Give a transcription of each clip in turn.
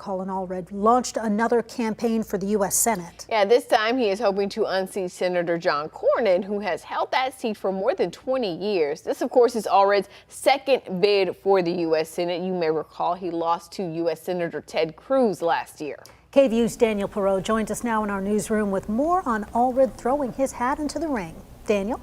Colin Allred launched another campaign for the U.S. Senate. Yeah, this time he is hoping to unseat Senator John Cornyn, who has held that seat for more than 20 years. This, of course, is Allred's second bid for the U.S. Senate. You may recall he lost to U.S. Senator Ted Cruz last year. KVUE's Daniel Perot joins us now in our newsroom with more on Allred throwing his hat into the ring. Daniel?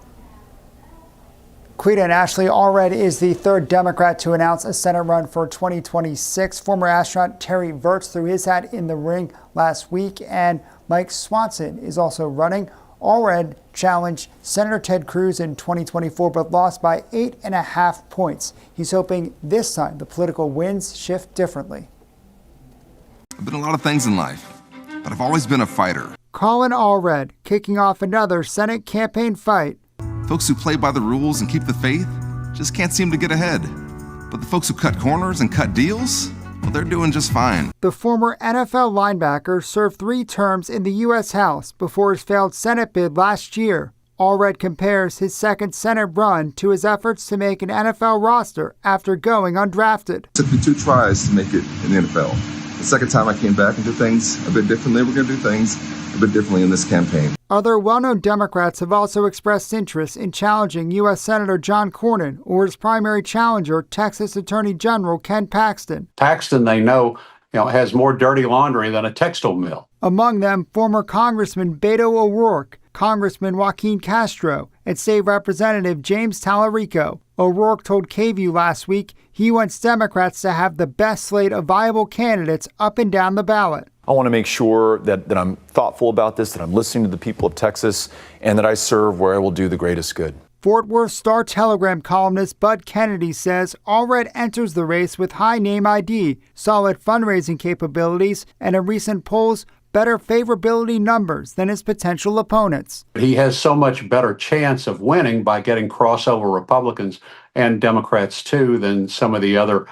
Quita and Ashley, Allred is the third Democrat to announce a Senate run for 2026. Former astronaut Terry Virts threw his hat in the ring last week, and Mike Swanson is also running. Allred challenged Senator Ted Cruz in 2024, but lost by 8.5 points. He's hoping this time the political winds shift differently. I've been a lot of things in life, but I've always been a fighter. Colin Allred kicking off another Senate campaign fight. Folks who play by the rules and keep the faith just can't seem to get ahead. But the folks who cut corners and cut deals, well, they're doing just fine. The former NFL linebacker served 3 terms in the U.S. House before his failed Senate bid last year. Allred compares his second Senate run to his efforts to make an NFL roster after going undrafted. It took me 2 tries to make it in the NFL. The second time I came back and did things a bit differently. We're going to do things a bit differently in this campaign. Other well-known Democrats have also expressed interest in challenging U.S. Senator John Cornyn or his primary challenger, Texas Attorney General Ken Paxton. Paxton, they know, has more dirty laundry than a textile mill. Among them, former Congressman Beto O'Rourke, Congressman Joaquin Castro, and State Representative James Tallarico. O'Rourke told KVUE last week he wants Democrats to have the best slate of viable candidates up and down the ballot. I want to make sure that I'm thoughtful about this, that I'm listening to the people of Texas, and that I serve where I will do the greatest good. Fort Worth Star-Telegram columnist Bud Kennedy says Allred enters the race with high name ID, solid fundraising capabilities, and in recent polls, better favorability numbers than his potential opponents. He has so much better chance of winning by getting crossover Republicans and Democrats too than some of the other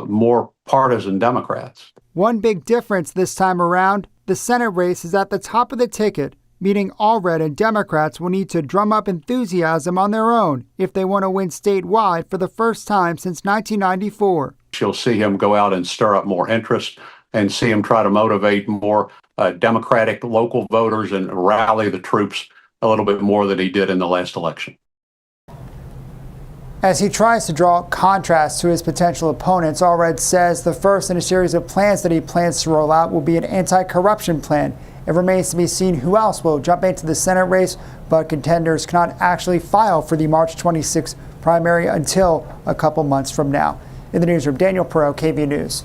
more partisan Democrats. One big difference this time around, the Senate race is at the top of the ticket, meaning Allred and Democrats will need to drum up enthusiasm on their own if they want to win statewide for the first time since 1994. You'll see him go out and stir up more interest and see him try to motivate more Democratic local voters and rally the troops a little bit more than he did in the last election. As he tries to draw contrast to his potential opponents, Allred says the first in a series of plans that he plans to roll out will be an anti-corruption plan. It remains to be seen who else will jump into the Senate race, but contenders cannot actually file for the March 26th primary until a couple months from now. In the newsroom, Daniel Perot, KVUE News.